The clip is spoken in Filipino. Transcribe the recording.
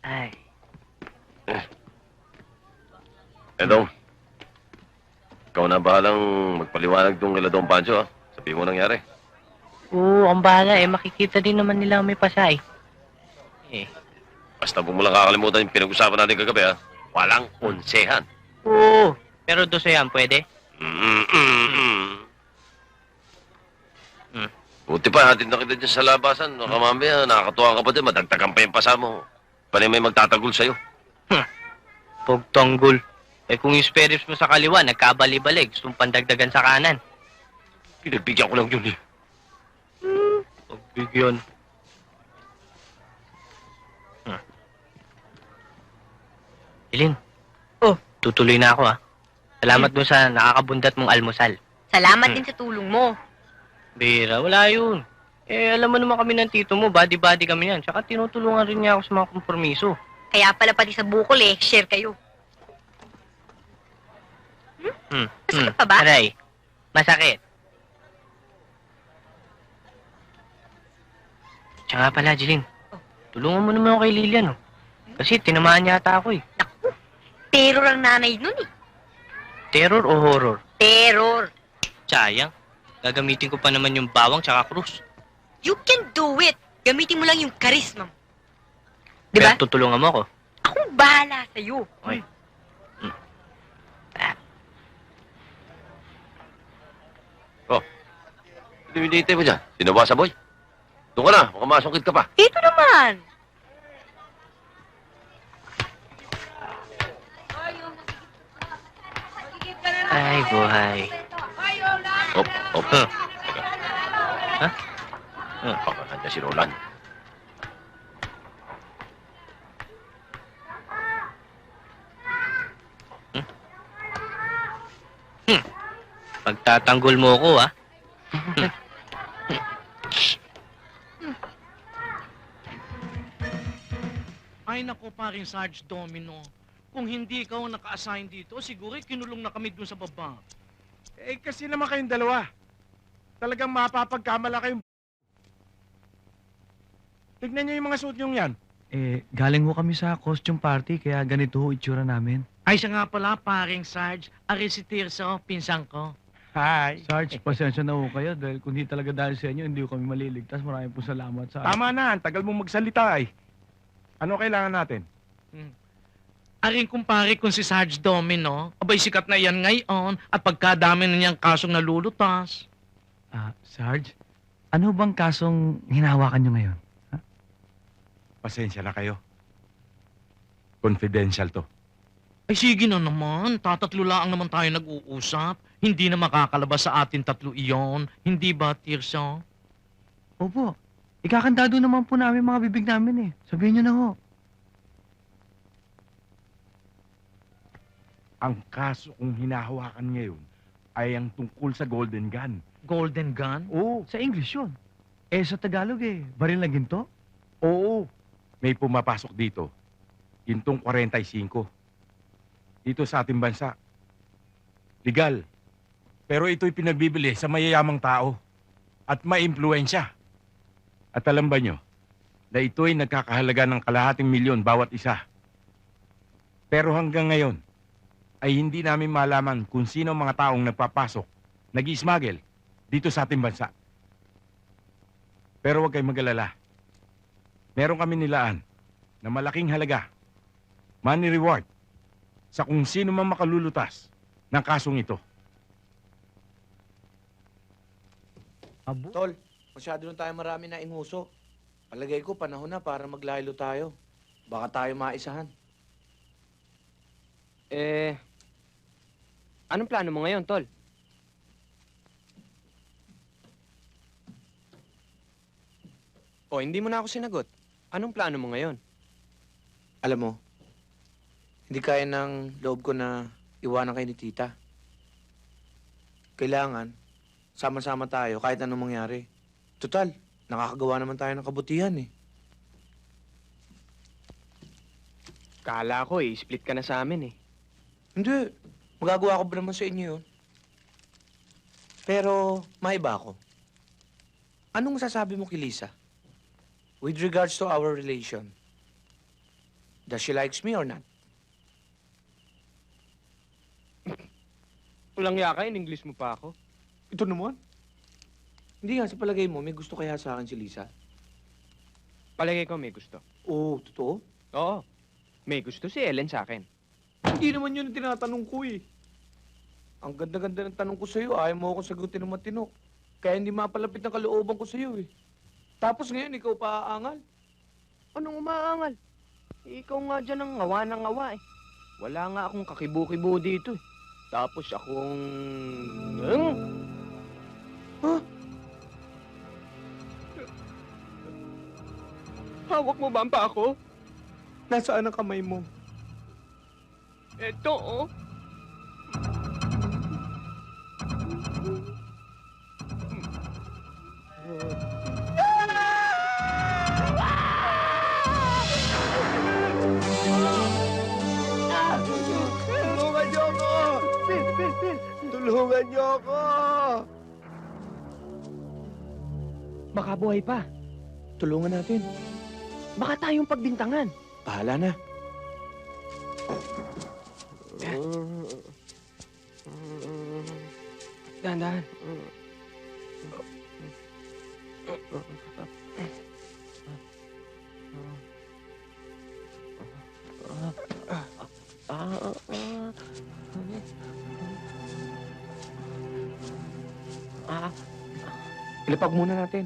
Ay. Edong, ikaw na bahalang magpaliwanag tong kila Don Pancho, ha? Sabihin mo nangyari. Oo, ang bahala eh. Makikita din naman nila may pasay. Eh. Basta huwag mo lang kakalimutan yung pinag-usapan natin kagabi, ha? Walang konsehan. Oo. Pero doso yan, pwede? Buti pa, hatid na kita dyan sa labasan. Baka mamaya, nakakatuwa ka pa din, madagdagan pa yung pasa mo. Panay may magtatagol sa'yo. Pagtanggol. Eh kung yung spare ribs mo sa kaliwa, nagkabali-bali. Gusto mong pandagdagan sa kanan. Pinagbigyan ko lang yun, eh. Pagbigyan. Ilin. Oh. Tutuloy na ako, ha. Salamat doon sa nakakabundat mong almusal. Salamat din sa tulong mo. Bira, wala yun. Eh, alam mo naman kami ng tito mo, body-body kami yan. Tsaka tinutulungan rin niya ako sa mga kompromiso. Kaya pala pati sa bukol share kayo. Masakit pa ba? Aray, masakit. Tsaka pala, Jeline, tulungan mo naman ako kay Lilian, oh. Kasi tinamaan yata ako, eh. Naku, terror ang nanay nun Terror o horror? Terror. Sayang. Gagamitin ko pa naman yung bawang tsaka krus. You can do it. Gamitin mo lang yung charisma mo. Di Kaya ba? tutulungan mo ako. Akong bahala sa'yo. Okay. Oh, pinimidite mo dyan. Sino sa boy? Doon ka na, baka masungkit ka pa. Ito naman. Ay, buhay. Op, op. Huh. Teka. Ha? Baka nandiyan si Roland. Pagtatanggol mo ko, ha? Ay nako, paring Sarge Domino. Kung hindi ikaw ang naka-assign dito, siguro kinulong na kami dun sa baba. Eh, kasi naman kayong dalawa. Talagang mapapagkamala kayong... Tignan niyo yung mga suit niyong yan. Eh, galing ho kami sa costume party, kaya ganito ho itsura namin. Ay siya nga pala, paring Sarge. Ari si Tirso, pinsan ko. Hi. Sarge, pasensya na ho kayo dahil kung di talaga dahil sa inyo, hindi ho kami maliligtas. Maraming po salamat sa... Tama na, ang tagal mong magsalita eh. Ano kailangan natin? Aring kumpare kung si Sarge Domino, abay sikat na yan ngayon at pagkadami na niyang kasong nalulutas. Sarge, ano bang kasong hinahawakan nyo ngayon? Pasensya na kayo. Confidential to. Ay sige na naman, tatatlo lang naman tayo nag-uusap. Hindi na makakalabas sa atin tatlo iyon. Hindi ba, Tirso? Opo, ikakandado naman po namin mga bibig namin eh. Sabihin nyo na ho. Ang kaso kong hinahawakan ngayon ay ang tungkol sa Golden Gun. Golden Gun? Oo, Sa English yun. Eh, sa Tagalog eh, baril na ginto? oo. May pumapasok dito. Gintong 45. Dito sa ating bansa. Legal. Pero ito'y pinagbibili sa mayayamang tao. At maimpluwensya. At alam ba nyo, na ito'y nagkakahalaga ng $250,000 bawat isa. Pero hanggang ngayon, ay hindi namin malaman kung sino ang mga taong nagpapasok, nag-i-smuggle dito sa ating bansa. Pero huwag kayong mag-alala. Meron kami nilaan na malaking halaga, money reward, sa kung sino man makalulutas ng kasong ito. Tol, masyado na tayo marami na inguso. Palagay ko, panahon na para maglaylo tayo. Baka tayo maisahan. Anong plano mo ngayon, Tol? O, hindi mo na ako sinagot. Anong plano mo ngayon? Alam mo, hindi kaya ng loob ko na iwanan kayo ni tita. Kailangan, sama-sama tayo kahit anong mangyari. Total, nakakagawa naman tayo ng kabutihan eh. Kala ko split ka na sa amin eh. Hindi, magagawa ko ba naman sa inyo yun? Pero, maiba ako. Anong masasabi mo kay Lisa? With regards to our relation. Does she likes me or not? Walang yaka, in English mo pa ako. Ito naman. Hindi nga, sa palagay mo, may gusto kaya sa akin si Lisa? Palagay ko may gusto. Oo, totoo? Oo. May gusto si Ellen sa akin. Hindi naman yun ang tinatanong ko eh. Ang ganda-ganda ng tanong ko sa'yo, ayaw mo akong sagutin ng matino. Kaya hindi mapalapit ang kalooban ko sa'yo eh. Tapos ngayon, ikaw pa aangal. Anong umaangal? Ikaw nga dyan ang ngawa ng ngawa eh. Wala nga akong kakibu-kibu dito eh. Tapos akong... Hawak mo ba ang pa ako? Nasaan ang kamay mo? Eto, oh. Tulungan niyo ako! Tulungan niyo ako! Baka buhay pa. Tulungan natin. Baka tayong pagbintangan. Bahala na. Dahan-dahan. Ilapag muna natin.